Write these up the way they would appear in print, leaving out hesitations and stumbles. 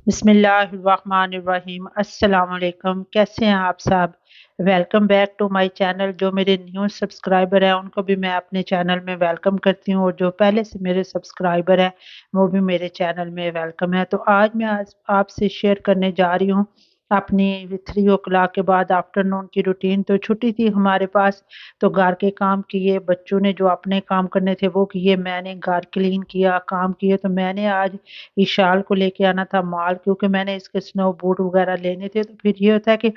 बिस्मिल्लाहिर्रहमानिर्रहीम अस्सलाम वालेकुम। कैसे हैं आप सब? Welcome back to my channel. जो मेरे न्यू सब्सक्राइबर हैं उनको भी मैं अपने चैनल में वेलकम करती हूँ और जो पहले से मेरे सब्सक्राइबर हैं वो भी मेरे चैनल में वेलकम है। तो आज आपसे शेयर करने जा रही हूँ अपनी 3 o'clock के बाद आफ्टरनून की रूटीन। तो छुट्टी थी हमारे पास, तो घर के काम किए, बच्चों ने जो अपने काम करने थे वो किए, मैंने घर क्लीन किया, काम किए। तो मैंने आज विशाल को लेके आना था मॉल, क्योंकि मैंने इसके स्नो बूट वगैरह लेने थे। तो फिर ये होता है कि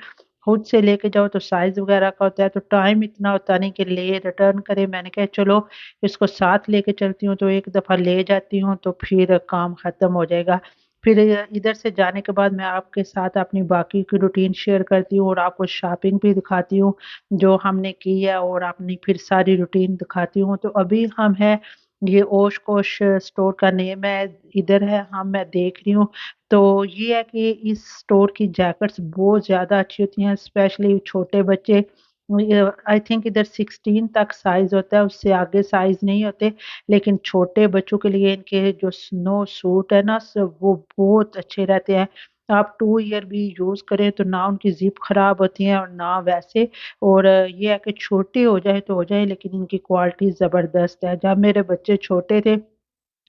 खुद से लेके जाओ तो साइज वगैरह का होता है, तो टाइम इतना होता नहीं कि ले रिटर्न करे। मैंने कहा चलो इसको साथ लेके चलती हूँ, तो एक दफ़ा ले जाती हूँ तो फिर काम ख़त्म हो जाएगा। फिर इधर से जाने के बाद मैं आपके साथ अपनी बाकी की रूटीन शेयर करती हूँ और आपको शॉपिंग भी दिखाती हूँ जो हमने की है, और अपनी फिर सारी रूटीन दिखाती हूँ। तो अभी हम हैं, ये ओशकोश स्टोर का नेम है, इधर है हम, मैं देख रही हूँ। तो ये है कि इस स्टोर की जैकेट्स बहुत ज़्यादा अच्छी होती हैं, स्पेशली छोटे बच्चे। आई थिंक इधर 16 तक साइज़ होता है, उससे आगे साइज़ नहीं होते। लेकिन छोटे बच्चों के लिए इनके जो स्नो सूट है ना, वो बहुत अच्छे रहते हैं। आप 2 ईयर भी यूज़ करें तो ना उनकी ज़िप खराब होती है और ना वैसे। और ये है कि छोटी हो जाए तो हो जाए, लेकिन इनकी क्वालिटी ज़बरदस्त है। जब मेरे बच्चे छोटे थे,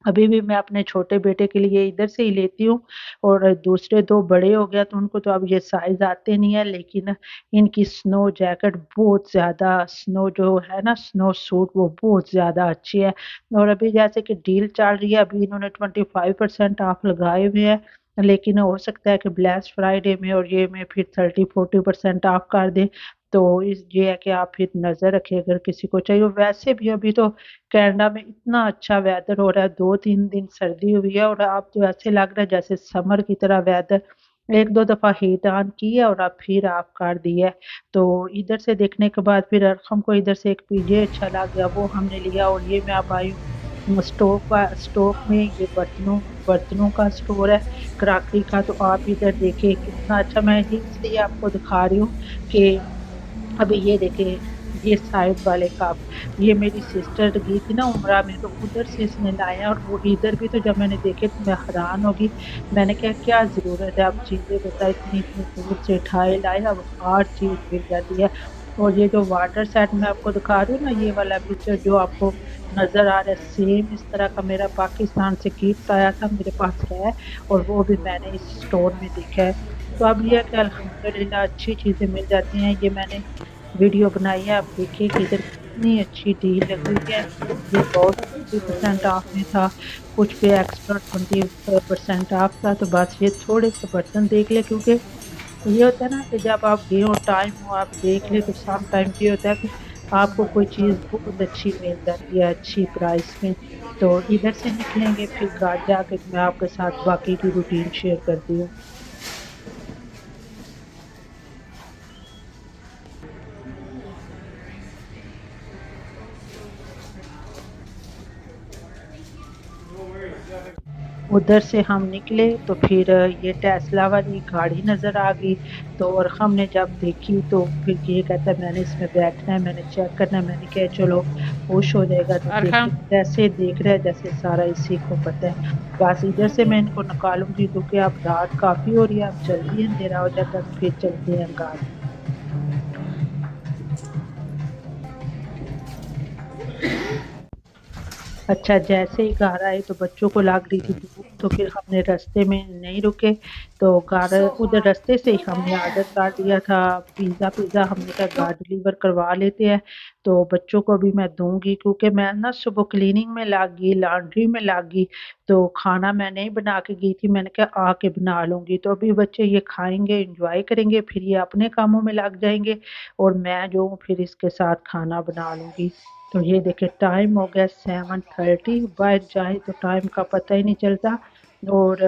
अभी भी मैं अपने छोटे बेटे के लिए इधर से ही लेती हूँ, और दूसरे 2 बड़े हो गया तो उनको तो अब ये साइज़ आते नहीं है। लेकिन इनकी स्नो जैकेट बहुत ज़्यादा, स्नो जो है ना, स्नो सूट वो बहुत ज़्यादा अच्छी है। और अभी जैसे कि डील चल रही है, अभी इन्होंने 25% ऑफ लगाए हुए हैं। लेकिन हो सकता है कि ब्लैक फ्राइडे में और ये में फिर 30-40% ऑफ कर दें। तो इस ये है कि आप फिर नज़र रखें अगर किसी को चाहिए। वैसे भी अभी तो कनाडा में इतना अच्छा वेदर हो रहा है, 2-3 दिन सर्दी हुई है और अब तो ऐसे लग रहा है जैसे समर की तरह वेदर। 1-2 दफ़ा हीट ऑन की है और अब फिर ऑफ कर दी है। तो इधर से देखने के बाद फिर हमको इधर से एक पीजे अच्छा लग गया, वो हमने लिया। और ये मैं अब आई हूँ स्टोक में, ये बर्तनों का स्टोर है, क्रॉकरी का। तो आप इधर देखिए कितना अच्छा, मैं इसलिए आपको दिखा रही हूँ कि अभी ये देखिए, ये साइड वाले कप, ये मेरी सिस्टर गई थी ना उम्रा में, तो उधर से इसने लाया। और वो इधर भी तो जब मैंने देखे तो मैं हैरान हो गई। मैंने कहा क्या ज़रूरत है, अब चीज़ें बता इतनी इतनी दूर से उठाए लाए, अब हर चीज़ मिल जाती है। और ये जो वाटर सेट मैं आपको दिखा रही हूँ ना, ये वाला पिक्चर जो आपको नज़र आ रहा है, सेम इस तरह का मेरा पाकिस्तान से गिफ्ट आया था, मेरे पास है। और वो भी मैंने इस स्टोर में देखा है। तो अब ये है कि अल्हम्दुलिल्लाह अच्छी चीज़ें मिल जाती हैं। ये मैंने वीडियो बनाई है, आप देखिए कि इधर कितनी अच्छी डील लगी हुई है। ये बहुत 50% ऑफ में था, कुछ पे एक्स्ट्रा 20% ऑफ था। तो बस ये थोड़े से बर्तन देख ले, क्योंकि ये होता है ना कि जब आप गए हो, टाइम हो, आप देख ले, तो सम टाइम ये होता है कि आपको कोई चीज़ बहुत अच्छी मिल जाती है अच्छी प्राइस में। तो इधर से निकलेंगे, फिर घर जाके मैं आपके साथ बाकी की रूटीन शेयर करती हूँ। उधर से हम निकले तो फिर ये टेस्ला वाली गाड़ी नज़र आ गई। तो और हमने जब देखी तो फिर ये कहता है मैंने इसमें बैठना है, मैंने चेक करना है। मैंने कहा चलो खुश हो जाएगा। तो अरहम। देखे ऐसे देख रहा है जैसे सारा इसी को पता है। बस इधर से मैं इनको निकालूंगी, क्योंकि अब रात काफ़ी हो रही है, अब जल्दी अंधेरा हो जाता है। तो फिर चलते हैं घर। अच्छा, जैसे ही घर आए तो बच्चों को लग रही थी भूख, तो फिर हमने रास्ते में नहीं रुके। तो घर उधर रास्ते से ही हमने ऑर्डर कर दिया था पिज़्ज़ा। हमने कहा घर डिलीवर करवा लेते हैं, तो बच्चों को भी मैं दूंगी, क्योंकि मैं ना सुबह क्लीनिंग में लग गई, लॉन्ड्री में लग गई। तो खाना मैं नहीं बना के गई थी, मैंने कहा आके बना लूंगी। तो अभी बच्चे ये खाएंगे, इंजॉय करेंगे, फिर ये अपने कामों में लग जाएंगे और मैं जो हूँ फिर इसके साथ खाना बना लूंगी। तो ये देखिए टाइम हो गया 7:30, बाहर जाए तो टाइम का पता ही नहीं चलता। और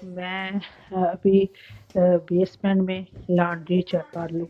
मैं अभी बेसमेंट में लॉन्ड्री चेक कर लूँ।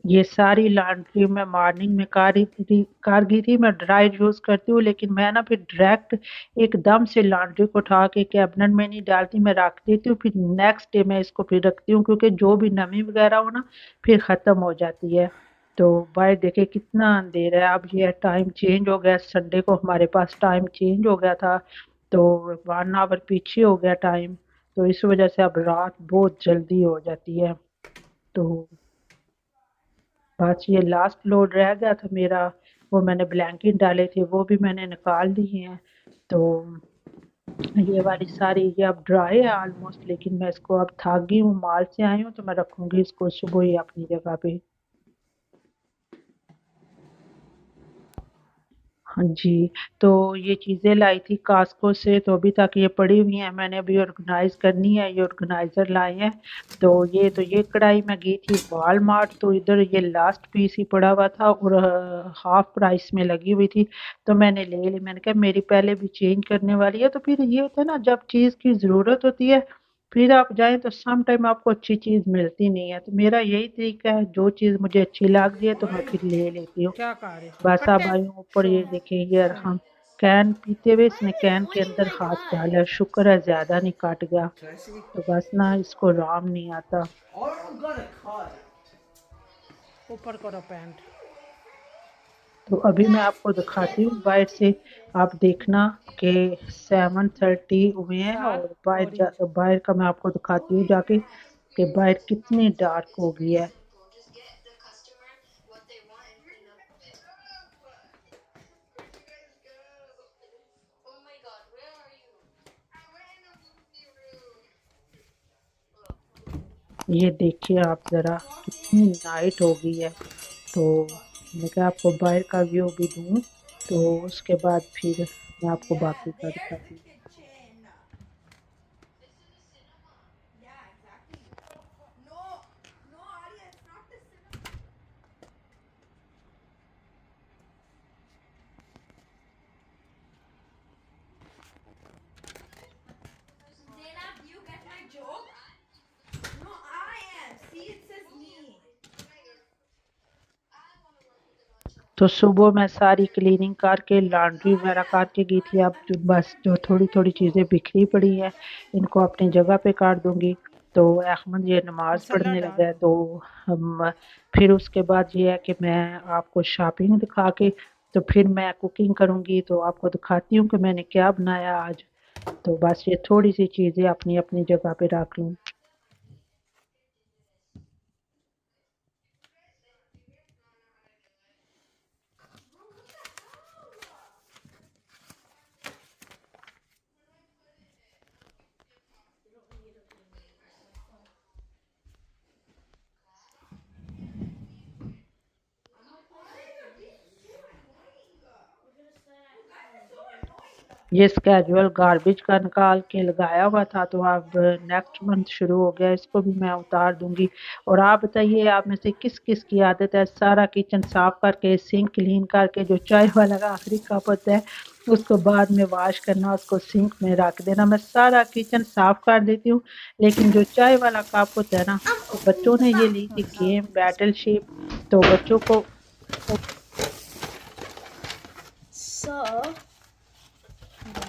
ये सारी लॉन्ड्री मैं मॉर्निंग में कारगिरी में ड्राई यूज़ करती हूँ, लेकिन मैं ना फिर डायरेक्ट एकदम से लॉन्ड्री को उठा के कैबिनेट में नहीं डालती, मैं रख देती हूँ, फिर नेक्स्ट डे मैं इसको फिर रखती हूँ, क्योंकि जो भी नमी वगैरह हो ना फिर ख़त्म हो जाती है। तो भाई देखिए कितना अंधेरा है, अब ये टाइम चेंज हो गया, संडे को हमारे पास टाइम चेंज हो गया था, तो 1 आवर पीछे हो गया टाइम, तो इस वजह से अब रात बहुत जल्दी हो जाती है। तो बस ये लास्ट लोड रह गया था मेरा, वो मैंने ब्लैंकेट डाले थे वो भी मैंने निकाल दिए हैं। तो ये वाली सारी ये अब ड्राई है ऑलमोस्ट, लेकिन मैं इसको अब थक गई हूँ, मॉल से आई हूँ तो मैं रखूँगी इसको सुबह ही अपनी जगह पे। हाँ जी, तो ये चीज़ें लाई थी कास्को से, तो अभी तक ये पड़ी हुई हैं, मैंने अभी ऑर्गेनाइज़ करनी है, ये ऑर्गेनाइज़र लाए हैं। तो ये कढ़ाई मैं गई थी वॉलमार्ट, तो इधर ये लास्ट पीस ही पड़ा हुआ था और हाफ प्राइस में लगी हुई थी, तो मैंने ले ली। मैंने कहा मेरी पहले भी चेंज करने वाली है, तो फिर ये होता है ना जब चीज़ की ज़रूरत होती है, फिर आप जाएँ तो सम टाइम आपको अच्छी चीज़ मिलती नहीं है, तो मेरा यही तरीका है, जो चीज़ मुझे अच्छी लग जाए तो मैं फिर ले लेती हूँ। क्या कह रहे बस अब कट्टे आई हूँ ऊपर, शो ये देखें ये हम कैन पीते हुए इसने कैन के अंदर हाथ डाला है, शुक्र है ज़्यादा नहीं कट गया, तो बस ना इसको राम नहीं आता। ऊपर करो पैंट। तो अभी मैं आपको दिखाती हूँ बाहर से, आप देखना कि 7:30 हुए हैं सात और बाहर ऑरेंज। बाहर का मैं आपको दिखाती हूँ जाके कि बाहर कितनी डार्क हो गई है। ये देखिए आप ज़रा कितनी नाइट हो गई है, तो मैं क्या आपको बाहर का व्यू भी दूँ, तो उसके बाद फिर मैं आपको बाकी का दिखाती हूँ। तो सुबह मैं सारी क्लीनिंग करके लॉन्ड्री वगैरह करके गई थी, अब जो बस जो थोड़ी थोड़ी चीज़ें बिखरी पड़ी हैं इनको अपनी जगह पे कर दूंगी। तो अहमद ये नमाज मसाला पढ़ने लगा है, डालो। तो हम फिर उसके बाद ये है कि मैं आपको शॉपिंग दिखा के तो फिर मैं कुकिंग करूंगी, तो आपको दिखाती हूँ कि मैंने क्या बनाया आज। तो बस ये थोड़ी सी चीज़ें अपनी अपनी जगह पे रख लूँ। ये स्केजुअल गार्बेज का निकाल के लगाया हुआ था, तो अब नेक्स्ट मंथ शुरू हो गया, इसको भी मैं उतार दूंगी। और आप बताइए आप में से किस किस की आदत है सारा किचन साफ करके सिंक क्लीन करके, जो चाय वाला का आखिरी कप होता है उसको बाद में वॉश करना, उसको सिंक में रख देना। मैं सारा किचन साफ कर देती हूँ, लेकिन जो चाय वाला कप होता है ना, तो बच्चों ने ये ली थी गेम बैटल शिप, तो बच्चों को So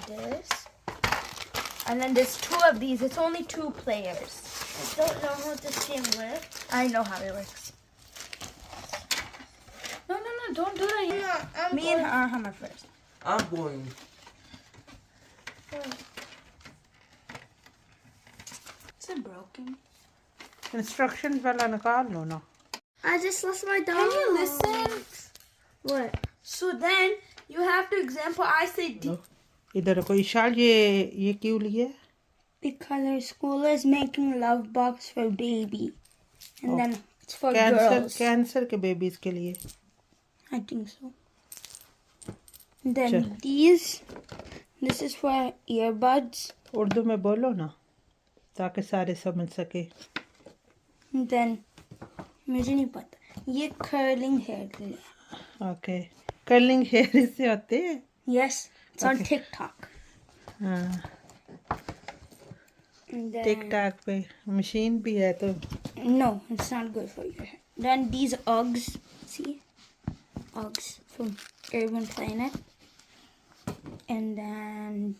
this, and then there's two of these. It's only 2 players. I don't know how this game works. I know how it works. No, don't do that. No, Me and Ahmed first. I'm going. Is it broken? Instructions वाला निकाल लो ना। I just lost my dog. Can you listen? What? So then you have to example. I say इधर कोई शाल ये क्यों लिए? because our school is making love box for baby, and then it's for girls. Cancer के babies के लिए। I think so. And then Sure. this is for earbuds. Urdu में बोलो ना ताकि सारे समझ सके। And then मुझे नहीं पता, ये curling hair के लिए। ओके, कर्लिंग हेयर इससे होते हैं। Yes, it's on Okay. TikTok. हाँ, And then टिक टाक पे मशीन भी है तो। no, it's not good for your hair. Then these Uggs, see? Uggs from Urban Planet. And then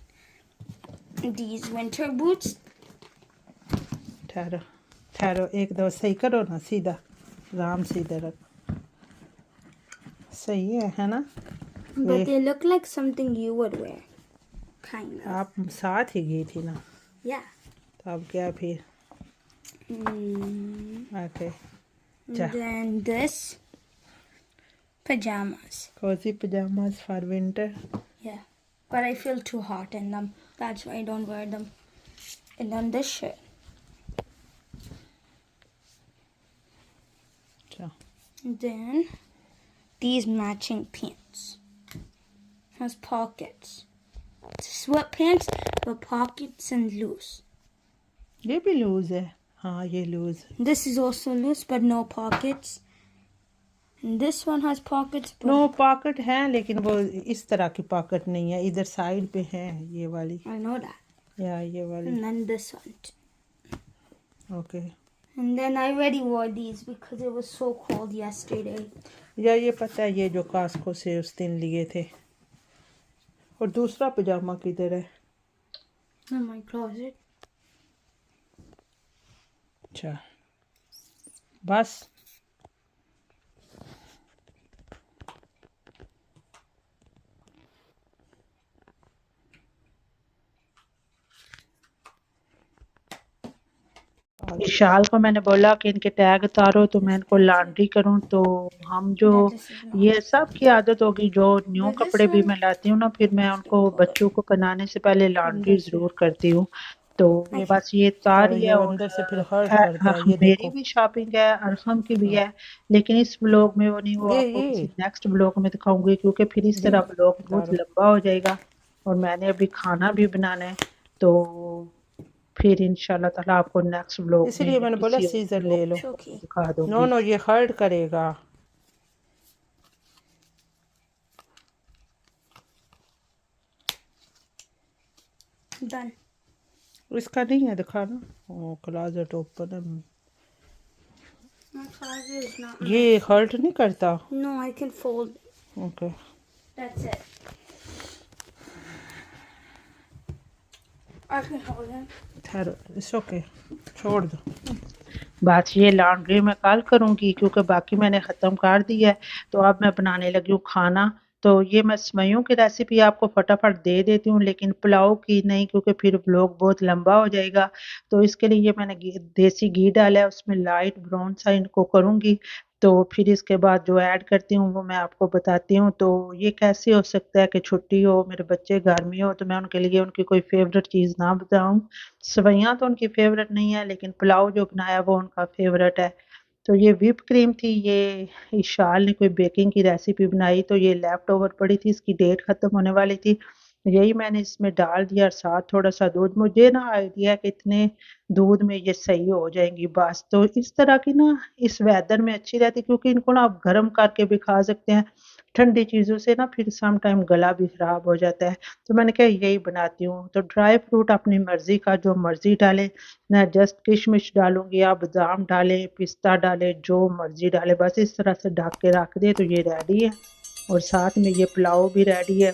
these winter boots. ठहरो ठहरो, एक दो सही करो ना, सीधा राम सीधा रख। सही है ना? But they look like something you would wear. Kind of. आप साथ ही गई थी ना, Yeah. तो अब क्या फिर? ओके जा। Then this pajamas. Cosy pyjamas for winter. Yeah. But I feel too hot in them. That's why I don't wear them. And then this shirt. Then these matching pants. Has pockets. It's sweatpants, but pockets and loose. ये भी loose है, हाँ ये loose. This is also loose, but no pockets. And this one has pockets. But no pocket है, लेकिन वो इस तरह की पॉकेट नहीं है, इधर साइड पे है ये वाली। I know that. या ये वाली। And then this one. Okay. And then I already wore these because it was so cold yesterday. या ये पता है, ये जो कास्को से उस दिन लिए थे। और दूसरा पजामा किधर है? In my closet. अच्छा बस। इस शाल को मैंने बोला कि इनके टैग उतारो तो मैं इनको लॉन्ड्री करूं, तो हम जो ये सब की आदत होगी, जो न्यू कपड़े भी मैं लाती हूँ ना, फिर मैं उनको बच्चों को पहनाने से पहले लॉन्ड्री ज़रूर करती हूँ। तो ये बस ये तार ही है, और अंदर से फिर हर्ट करता है। ये मेरी देखो, भी शॉपिंग है, अरहम की भी है, लेकिन इस ब्लॉग में वो नहीं, वो आपको किसी नेक्स्ट ब्लॉग में दिखाऊंगी, क्योंकि फिर इस तरह ब्लॉग बहुत लंबा हो जाएगा और मैंने अभी खाना भी बनाना है। तो फिर इंशाल्लाह ताला आपको नेक्स्ट ब्लॉग में इसलिए मैंने बोला सीजर ले लो। दिखा दूंगी। नो नो, ये हर्ट करेगा। Done. इसका नहीं है, दिखाना। ओ क्लोजेट ओपन है। My closet is not. ये हर्ट नहीं करता। No, I can fold. Okay That's it. I can hold it. ठहरो, इट्स ओके, छोड़ दो। बात ये लॉन्ड्री मैं कल करूँगी, क्योंकि बाकी मैंने ख़त्म कर दिया है। तो अब मैं बनाने लगी हूँ खाना। तो ये मैं सेवइयों की रेसिपी आपको फटाफट दे देती हूँ, लेकिन पुलाव की नहीं, क्योंकि फिर व्लॉग बहुत लंबा हो जाएगा। तो इसके लिए ये मैंने देसी घी डाला है, उसमें लाइट ब्राउन सा इनको करूँगी। तो फिर इसके बाद जो ऐड करती हूँ वो मैं आपको बताती हूँ। तो ये कैसे हो सकता है कि छुट्टी हो, मेरे बच्चे घर में हो, तो मैं उनके लिए उनकी कोई फेवरेट चीज़ ना बताऊँ। सेवइयाँ तो उनकी फेवरेट नहीं है, लेकिन पुलाव जो बनाया वो उनका फेवरेट है। तो ये व्हिप क्रीम थी, ये इशाल ने कोई बेकिंग की रेसिपी बनाई, तो ये लेफ्ट ओवर पड़ी थी, इसकी डेट ख़त्म होने वाली थी, यही मैंने इसमें डाल दिया, और साथ थोड़ा सा दूध। मुझे ना आइडिया कि इतने दूध में ये सही हो जाएंगी बस। तो इस तरह की ना इस वेदर में अच्छी रहती, क्योंकि इनको ना आप गर्म करके भी खा सकते हैं, ठंडी चीज़ों से ना फिर सम टाइम गला भी ख़राब हो जाता है। तो मैंने कहा यही बनाती हूँ। तो ड्राई फ्रूट अपनी मर्ज़ी का जो मर्ज़ी डालें, मैं जस्ट किशमिश डालूँगी, आप बादाम डालें, पिस्ता डालें, जो मर्ज़ी डालें, बस इस तरह से ढक के रख दें तो ये रेडी है। और साथ में ये पुलाव भी रेडी है।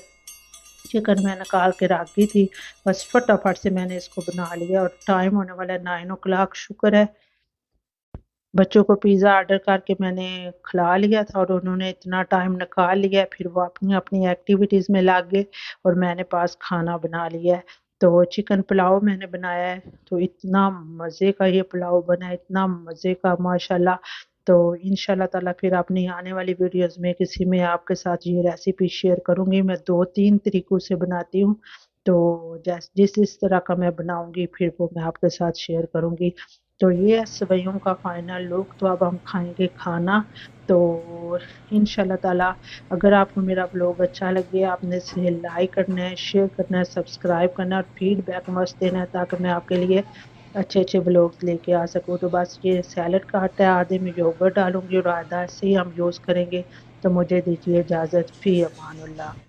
चिकन मैं निकाल के रख गई थी, बस फटाफट से मैंने इसको बना लिया, और टाइम होने वाला है 9 o'clock। शुक्र है बच्चों को पिज़्ज़ा ऑर्डर करके मैंने खिला लिया था, और उन्होंने इतना टाइम निकाल लिया, फिर वो अपनी अपनी एक्टिविटीज़ में लग गए और मैंने पास खाना बना लिया है। तो चिकन पुलाव मैंने बनाया है, तो इतना मज़े का ये पुलाव बना है, इतना मज़े का माशाल्लाह। तो इंशाल्लाह ताला फिर अपनी आने वाली वीडियोज़ में किसी में आपके साथ ये रेसिपी शेयर करूँगी। मैं 2-3 तरीक़ों से बनाती हूँ, तो जिस तरह का मैं बनाऊँगी फिर वो मैं आपके साथ शेयर करूँगी। तो ये है सेवइयों का फाइनल लुक। तो अब हम खाएँगे खाना। तो इंशाल्लाह ताला अगर आपको मेरा व्लॉग अच्छा लगे, आपने इसे लाइक करना है, शेयर करना है, सब्सक्राइब करना है, और फीडबैक मस्त देना है, ताकि मैं आपके लिए अच्छे व्लॉग्स लेके आ सकूँ। तो बस ये सैलेड का आटा है, आधे में योगर्ट डालूँगी और आधा ऐसे ही हम यूज़ करेंगे। तो मुझे दीजिए इजाज़त, फ़ी अमानुल्लाह।